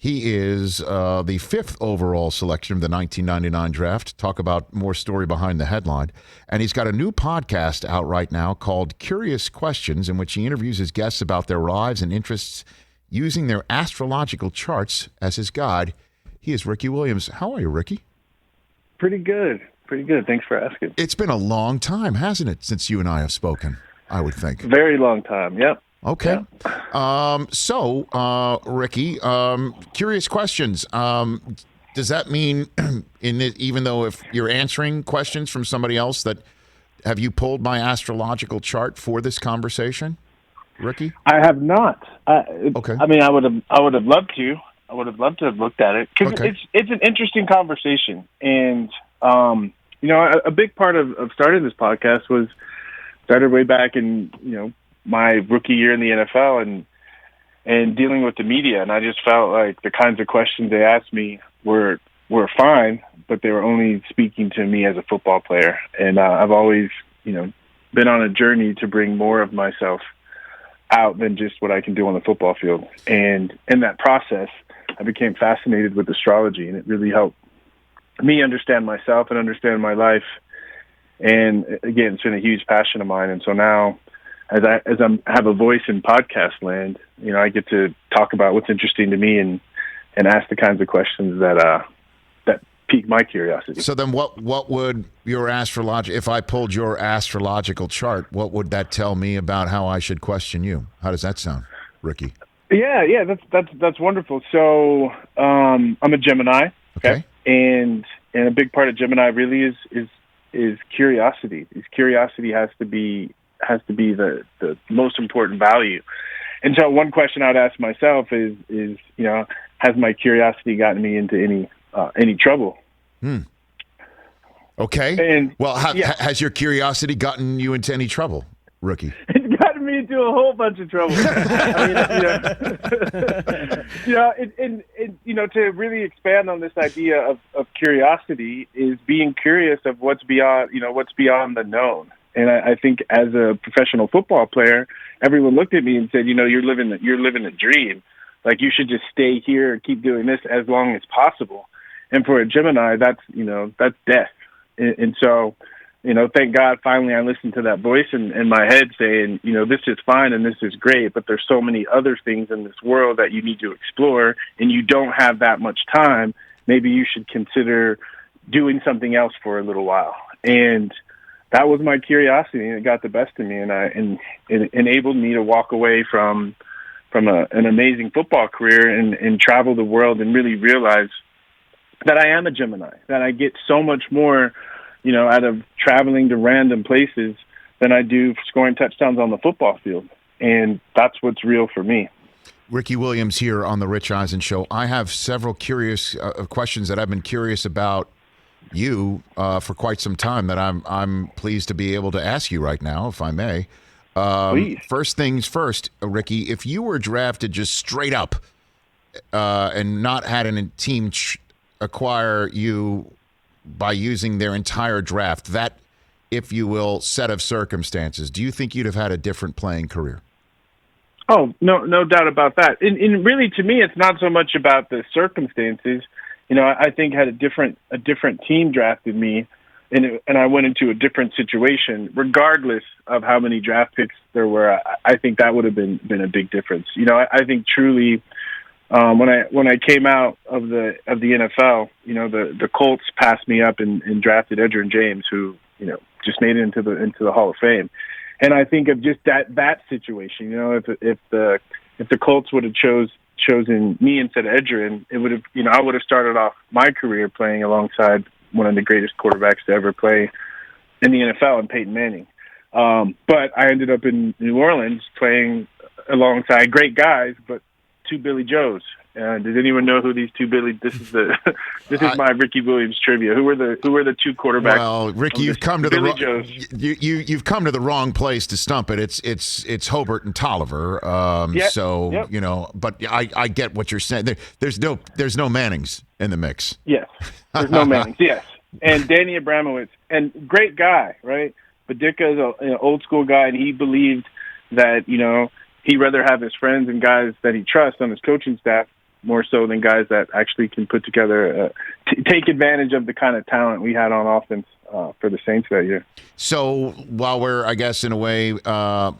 He is the 5th overall selection of the 1999 draft. Talk about more story behind the headline. And he's got a new podcast out right now called Curious Questions, in which he interviews his guests about their lives and interests using their astrological charts as his guide. He is Ricky Williams. How are you, Ricky? Pretty good. Pretty good. Thanks for asking. It's been a long time, hasn't it, since you and I have spoken, I would think. Very long time, yep. Okay. Yeah. Ricky, curious questions. Does that mean, even though if you're answering questions from somebody else, that have you pulled my astrological chart for this conversation, Ricky? I have not. Okay. I mean, I would have loved to. I would have loved to have looked at it because it's an interesting conversation, and a big part of starting this podcast was started way back in my rookie year in the NFL and dealing with the media. And I just felt like the kinds of questions they asked me were fine, but they were only speaking to me as a football player. And I've always, been on a journey to bring more of myself out than just what I can do on the football field. And in that process, I became fascinated with astrology, and it really helped me understand myself and understand my life. And again, it's been a huge passion of mine. And so now, as I have a voice in podcast land, I get to talk about what's interesting to me and ask the kinds of questions that pique my curiosity. So then, what would your if I pulled your astrological chart, what would that tell me about how I should question you? How does that sound, Ricky? Yeah, that's wonderful. So I'm a Gemini, okay, and a big part of Gemini really is curiosity. Curiosity has to be the most important value. And so one question I'd ask myself is has my curiosity gotten me into any trouble? Okay. And has your curiosity gotten you into any trouble, Ricky? It's gotten me into a whole bunch of trouble. To really expand on this idea of curiosity is being curious of what's beyond the known. And I think as a professional football player, everyone looked at me and said, you're living a dream. Like, you should just stay here and keep doing this as long as possible. And for a Gemini, that's death. And so, thank God finally I listened to that voice in my head saying, this is fine and this is great, but there's so many other things in this world that you need to explore, and you don't have that much time. Maybe you should consider doing something else for a little while. And that was my curiosity, and it got the best of me, and it enabled me to walk away from an amazing football career and travel the world and really realize that I am a Gemini, that I get so much more, out of traveling to random places than I do scoring touchdowns on the football field. And that's what's real for me. Ricky Williams here on the Rich Eisen Show. I have several curious questions that I've been curious about you for quite some time that I'm pleased to be able to ask you right now, if I may. First things first, Ricky, if you were drafted just straight up and not had a team acquire you by using their entire draft, that, if you will, set of circumstances, do you think you'd have had a different playing career? Oh, no doubt about that. And really, to me, it's not so much about the circumstances. I think had a different team drafted me, and I went into a different situation, regardless of how many draft picks there were. I think that would have been a big difference. I think truly, when I came out of the NFL, the Colts passed me up and drafted Edgerrin James, who just made it into the Hall of Fame. And I think of just that situation. If the Colts would have chosen me instead of Edgerrin, it would have, I would have started off my career playing alongside one of the greatest quarterbacks to ever play in the NFL, in Peyton Manning. But I ended up in New Orleans playing alongside great guys, but two Billy Joes. Does anyone know who these two Billy? This is my Ricky Williams trivia. Who were the two quarterbacks? Well, Ricky, you've come to you've come to the wrong place to stump it. It's Hobart and Tolliver. But I get what you're saying. There's no Mannings in the mix. Yes, there's no Mannings. Yes, and Danny Abramowitz, and great guy, right? But Ditka is an old school guy, and he believed that he'd rather have his friends and guys that he trusts on his coaching staff more so than guys that actually can put together, take advantage of the kind of talent we had on offense for the Saints that year. So while we're, I guess, in a way,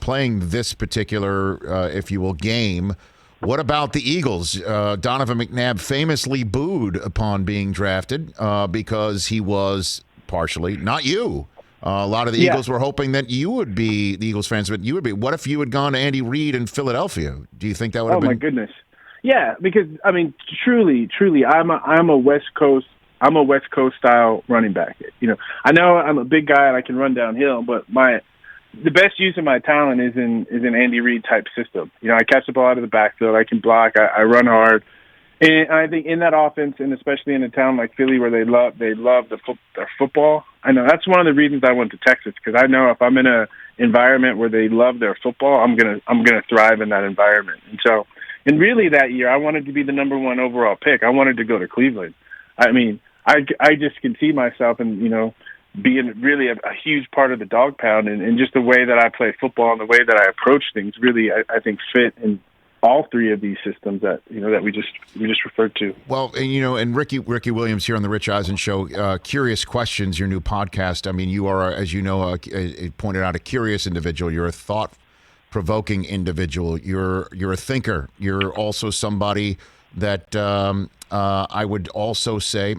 playing this particular, if you will, game, what about the Eagles? Donovan McNabb famously booed upon being drafted because he was partially, not you. A lot of the Eagles were hoping that you would be, the Eagles fans, but you would be. What if you had gone to Andy Reid in Philadelphia? Do you think that would have been? Oh, my goodness. Yeah, because, I mean, truly, I'm a West Coast style running back. I know I'm a big guy and I can run downhill, but the best use of my talent is in Andy Reid type system. I catch the ball out of the backfield, I can block, I run hard, and I think in that offense, and especially in a town like Philly where they love their football. I know that's one of the reasons I went to Texas, because I know if I'm in a environment where they love their football, I'm gonna thrive in that environment. And really that year, I wanted to be the number 1 overall pick. I wanted to go to Cleveland. I mean, I just can see myself and being really a huge part of the dog pound, and just the way that I play football and the way that I approach things really, I think, fit in all 3 of these systems that that we just referred to. Well, and Ricky Williams here on the Rich Eisen Show. Curious Questions, your new podcast. I mean, you are, as you know, pointed out, a curious individual. You're a thought-provoking individual. You're a thinker. You're also somebody that I would also say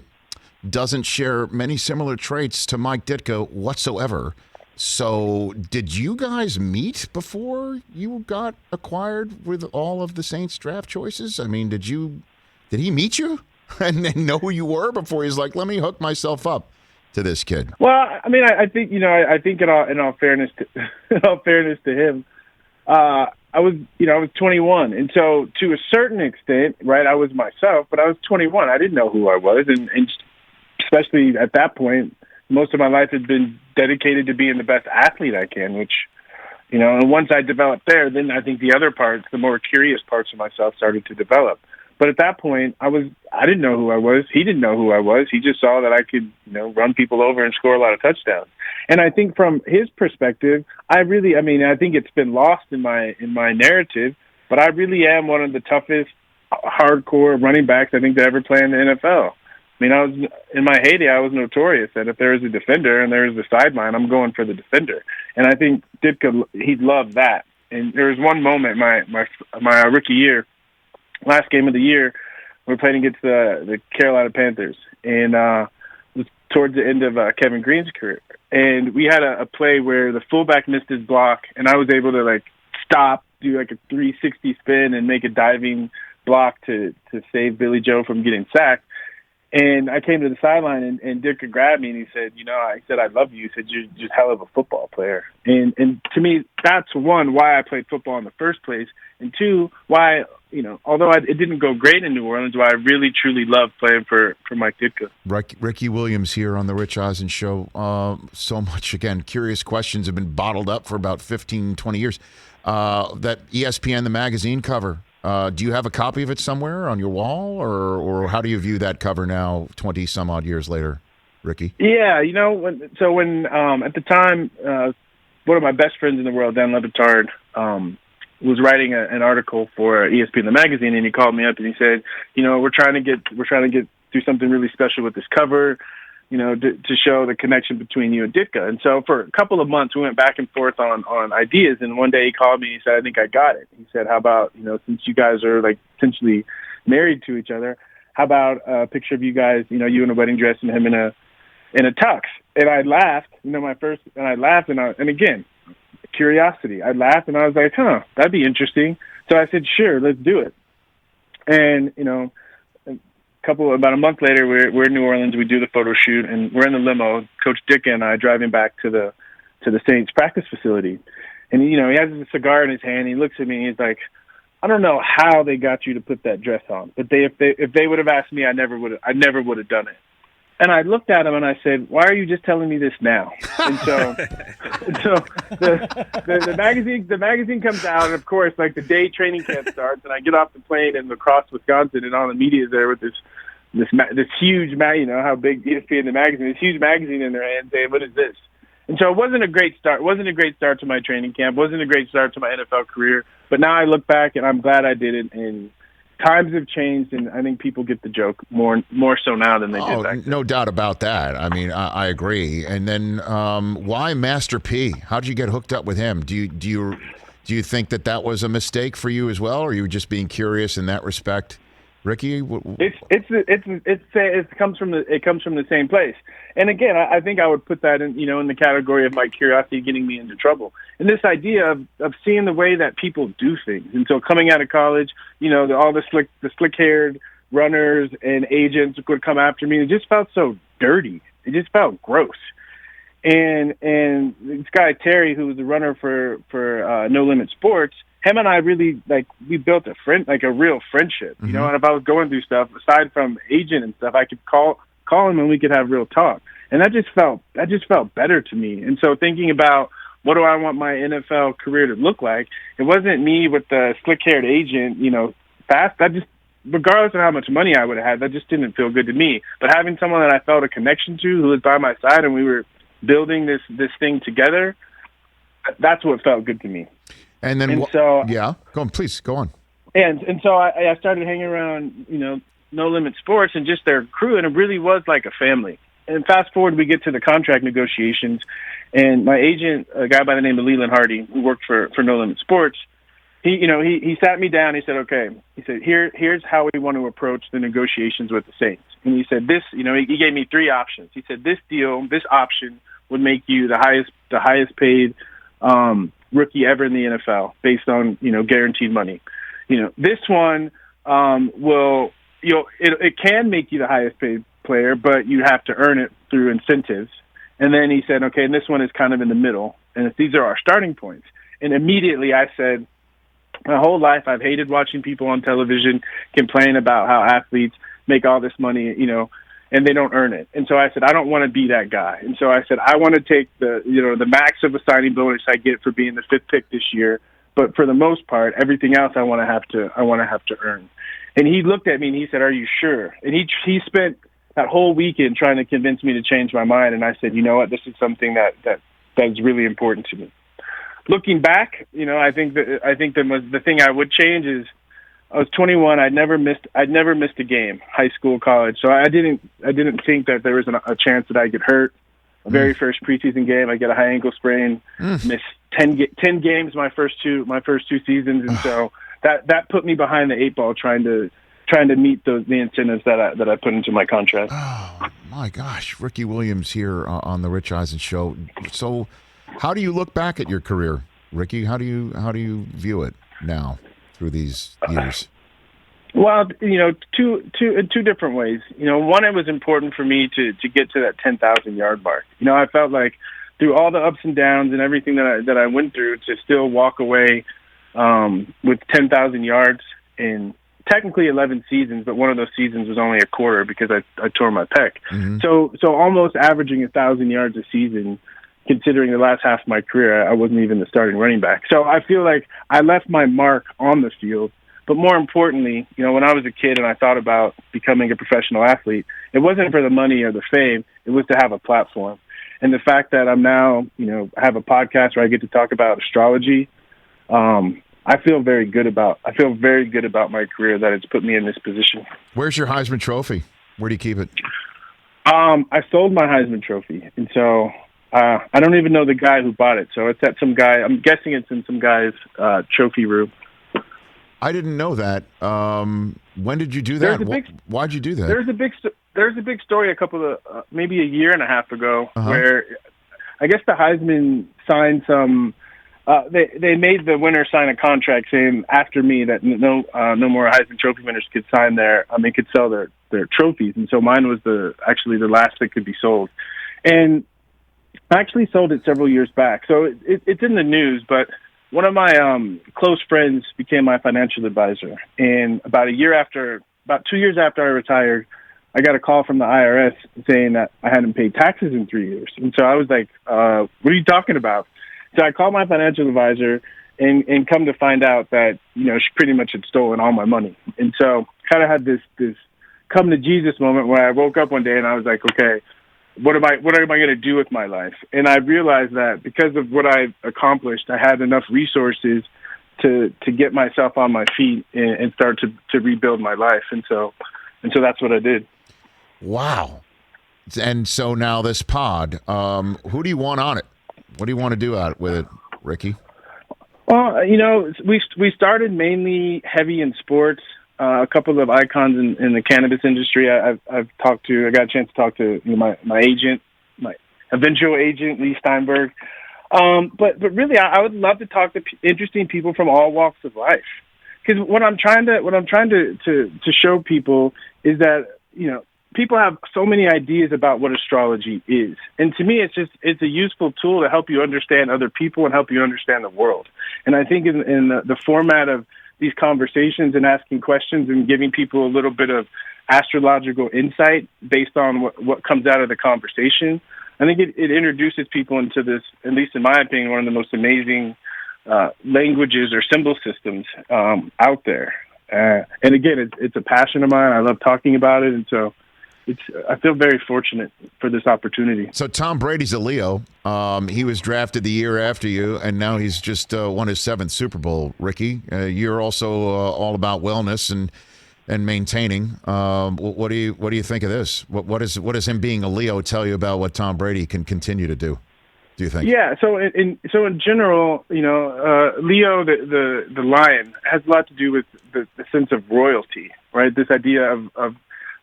doesn't share many similar traits to Mike Ditka whatsoever. So did you guys meet before you got acquired with all of the Saints draft choices? I mean, did he meet you and then know who you were before he's like, let me hook myself up to this kid? Well, I mean, I think, I think in all fairness to him, I was 21. And so to a certain extent, right, I was myself, but I was 21. I didn't know who I was. And especially at that point, most of my life had been dedicated to being the best athlete I can, which, and once I developed there, then I think the other parts, the more curious parts of myself started to develop. But at that point, I didn't know who I was. He didn't know who I was. He just saw that I could, run people over and score a lot of touchdowns. And I think from his perspective, I think it's been lost in my narrative, but I really am one of the toughest, hardcore running backs I think to ever play in the NFL. I mean, in my heyday, I was notorious that if there was a defender and there was the sideline, I'm going for the defender. And I think Ditka, he loved that. And there was one moment, my rookie year, last game of the year, we were playing against the Carolina Panthers, and it was towards the end of Kevin Green's career. And we had a play where the fullback missed his block, and I was able to stop, do a 360 spin, and make a diving block to save Billy Joe from getting sacked. And I came to the sideline, and Ditka grabbed me, and he said, I said, I love you. He said, you're just hell of a football player. And to me, that's one, why I played football in the first place, and two, why, although it didn't go great in New Orleans, why I really, truly loved playing for Mike Ditka. Ricky Williams here on the Rich Eisen Show. So much, again, Curious Questions have been bottled up for about 15, 20 years. That ESPN the Magazine cover. Do you have a copy of it somewhere on your wall, or how do you view that cover now, 20 some odd years later, Ricky? Yeah, when at the time, one of my best friends in the world, Dan Levitard, was writing an article for ESPN the Magazine, and he called me up and he said, we're trying to get do something really special with this cover, to show the connection between you and Ditka. And so for a couple of months, we went back and forth on ideas. And one day he called me and he said, I think I got it. He said, how about, since you guys are essentially married to each other, how about a picture of you guys, you in a wedding dress and him in a tux? And I laughed, and again, curiosity. I laughed and I was like, that'd be interesting. So I said, sure, let's do it. And, about a month later, we're in New Orleans. We do the photo shoot, and we're in the limo. Coach Ditka and I driving back to the Saints practice facility, and he has a cigar in his hand. He looks at me and he's like, "I don't know how they got you to put that dress on, but if they would have asked me, I never would have done it." And I looked at him and I said, "Why are you just telling me this now?" And so the magazine comes out, and of course, the day training camp starts, and I get off the plane in La Crosse, Wisconsin, and all the media is there with this huge how big ESPN the Magazine, this huge magazine in their hand, saying, "What is this?" And so it wasn't a great start. It wasn't a great start to my training camp. It wasn't a great start to my NFL career. But now I look back and I'm glad I did it. And times have changed, and I think people get the joke more so now than they did back then. No doubt about that. I mean, I agree. And then why Master P? How did you get hooked up with him? Do you think that was a mistake for you as well, or are you just being curious in that respect, Ricky? It comes from the same place. And again, I think I would put that in the category of my curiosity getting me into trouble. And this idea of seeing the way that people do things. And so coming out of college, all the slick haired runners and agents would come after me. It just felt so dirty. It just felt gross. And this guy Terry, who was a runner for No Limit Sports, him and I really we built a real friendship, Mm-hmm. And if I was going through stuff aside from agent and stuff, I could call him and we could have real talk. And that just felt better to me. And so thinking about what do I want my NFL career to look like, it wasn't me with the slick-haired agent, fast. Regardless of how much money I would have had, that just didn't feel good to me. But having someone that I felt a connection to, who was by my side, and we were building this thing together, that's what felt good to me. And then, so yeah, please go on. And so I started hanging around, No Limit Sports and just their crew, and it really was like a family. And fast forward, we get to the contract negotiations, and my agent, a guy by the name of Leland Hardy, who worked for No Limit Sports, he sat me down. He said, okay, here's how we want to approach the negotiations with the Saints. And he said this, he gave me three options. He said this option would make you the highest paid rookie ever in the NFL based on guaranteed money. This one it can make you the highest paid player, but you have to earn it through incentives. And then he said, okay, and this one is kind of in the middle, and these are our starting points. And immediately I said, my whole life I've hated watching people on television complain about how athletes make all this money, and they don't earn it. And so I said, I don't want to be that guy. And so I said, I want to take the max of a signing bonus I get for being the fifth pick this year, but for the most part, everything else I want to have to earn. And he looked at me and he said, are you sure? And he spent that whole weekend trying to convince me to change my mind. And I said, you know what, this is something that is really important to me. Looking back, I think the thing I would change is I was 21. I'd never missed a game, high school, college. So I didn't think that there was a chance that I get hurt. The very first preseason game, I get a high ankle sprain, miss 10 games my first two seasons, and so that put me behind the eight ball trying to meet the incentives that I put into my contract. Oh my gosh, Ricky Williams here on the Rich Eisen Show. So, how do you look back at your career, Ricky? How do you view it now through these years? Well, two different ways. One, it was important for me to get to that 10,000 yard mark. I felt like through all the ups and downs and everything that I went through, to still walk away with 10,000 yards in technically 11 seasons, but one of those seasons was only a quarter because I tore my pec. Mm-hmm. So almost averaging 1,000 yards a season, considering the last half of my career, I wasn't even the starting running back. So I feel like I left my mark on the field. But more importantly, when I was a kid and I thought about becoming a professional athlete, it wasn't for the money or the fame. It was to have a platform. And the fact that I'm now, I have a podcast where I get to talk about astrology, I feel very good about my career, that it's put me in this position. Where's your Heisman Trophy? Where do you keep it? I sold my Heisman Trophy, and so I don't even know the guy who bought it. So it's at some guy. I'm guessing it's in some guy's trophy room. I didn't know that. When did you do that? Why'd you do that? There's a big story a couple of maybe a year and a half ago where I guess the Heisman signed some. They made the winner sign a contract saying after me that no more Heisman Trophy winners could sign could sell their trophies, and so mine was actually the last that could be sold, and I actually sold it several years back. So it's in the news, but one of my close friends became my financial advisor, and about 2 years after I retired, I got a call from the IRS saying that I hadn't paid taxes in 3 years, and so I was like, "What are you talking about?" So I called my financial advisor, and come to find out that she pretty much had stolen all my money, and so kind of had this come to Jesus moment where I woke up one day and I was like, "Okay, what am I going to do with my life?" And I realized that because of what I've accomplished, I had enough resources to get myself on my feet and start to rebuild my life. And so that's what I did. Wow. And so now this pod, who do you want on it? What do you want to do with it, Ricky? Well, we started mainly heavy in sports. A couple of icons in the cannabis industry I got a chance to talk to my agent, my eventual agent, Lee Steinberg. But really, I would love to talk to interesting people from all walks of life. Because what I'm trying to show people is that, people have so many ideas about what astrology is. And to me, it's a useful tool to help you understand other people and help you understand the world. And I think in the format of these conversations and asking questions and giving people a little bit of astrological insight based on what comes out of the conversation, I think it introduces people into this, at least in my opinion, one of the most amazing languages or symbol systems out there. And again, it's a passion of mine. I love talking about it. And so I feel very fortunate for this opportunity. So Tom Brady's a Leo. He was drafted the year after you, and now he's just won his 7th Super Bowl, Ricky. You're also all about wellness and maintaining. What do you think of this? What does him being a Leo tell you about what Tom Brady can continue to do? Do you think? Yeah. So in general, Leo, the lion, has a lot to do with the sense of royalty, right? This idea of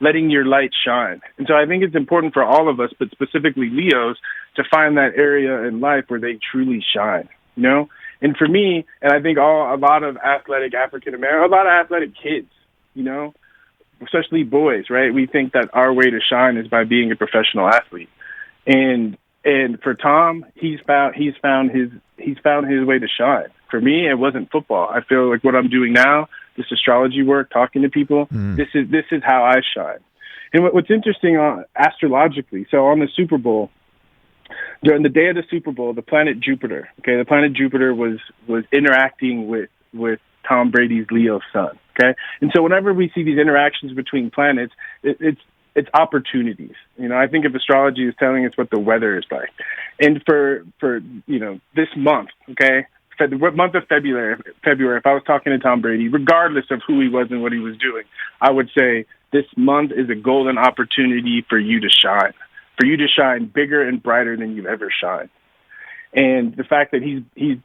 letting your light shine. And so I think it's important for all of us, but specifically Leos, to find that area in life where they truly shine, And for me, and I think a lot of athletic African-American, a lot of athletic kids, especially boys, right? We think that our way to shine is by being a professional athlete. And for Tom, he's found his way to shine. For me, it wasn't football. I feel like what I'm doing now, this astrology work, talking to people, this is how I shine. And what's interesting astrologically, so on the Super Bowl, during the day of the Super Bowl, the planet Jupiter was interacting with Tom Brady's Leo sun. Okay, and so whenever we see these interactions between planets, it's opportunities. I think of astrology as telling us what the weather is like, and for this month, okay. The month of February, if I was talking to Tom Brady, regardless of who he was and what he was doing, I would say this month is a golden opportunity for you to shine bigger and brighter than you've ever shined. And the fact that he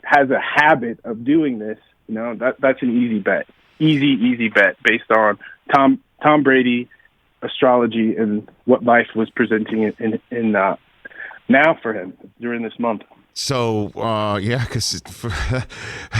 has a habit of doing this, that's an easy bet, easy bet based on Tom Brady, astrology, and what life was presenting in now for him during this month. So, because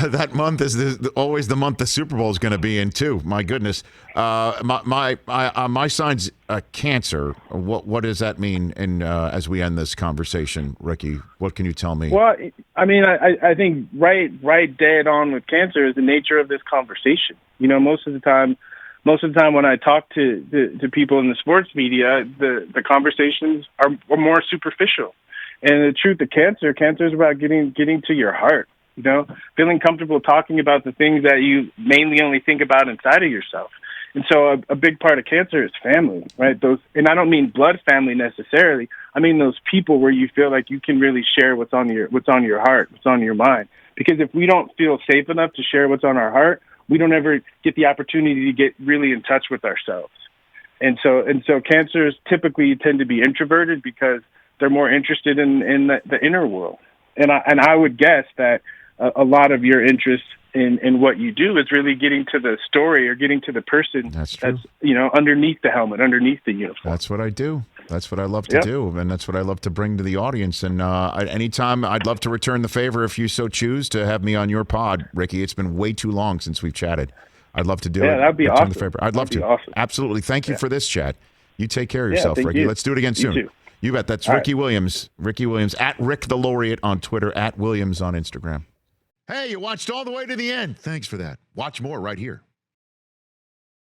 that month is always the month the Super Bowl is going to be in, too. My goodness. My sign's Cancer. What does that mean as we end this conversation, Ricky? What can you tell me? Well, I mean, I think right dead on with Cancer is the nature of this conversation. Most of the time when I talk to people in the sports media, the conversations are more superficial. And the truth of Cancer is about getting to your heart, feeling comfortable talking about the things that you mainly only think about inside of yourself. And so a big part of Cancer is family, right? And I don't mean blood family necessarily. I mean those people where you feel like you can really share what's on your heart, what's on your mind. Because if we don't feel safe enough to share what's on our heart, we don't ever get the opportunity to get really in touch with ourselves. And so Cancers typically tend to be introverted because they're more interested in the inner world. And I would guess that a lot of your interest in what you do is really getting to the story or getting to the person that's underneath the helmet, underneath the uniform. That's what I do. That's what I love to do, and that's what I love to bring to the audience. And anytime, I'd love to return the favor if you so choose to have me on your pod, Ricky. It's been way too long since we've chatted. I'd love to do it. Yeah, that'd be awesome. The favor. I'd love to. Awesome. Absolutely. Thank you for this chat. You take care of yourself, Ricky. You. Let's do it again soon. You too. You bet. That's All Ricky Williams. Ricky Williams, at Rick the Laureate on Twitter, at Williams on Instagram. Hey, you watched all the way to the end. Thanks for that. Watch more right here.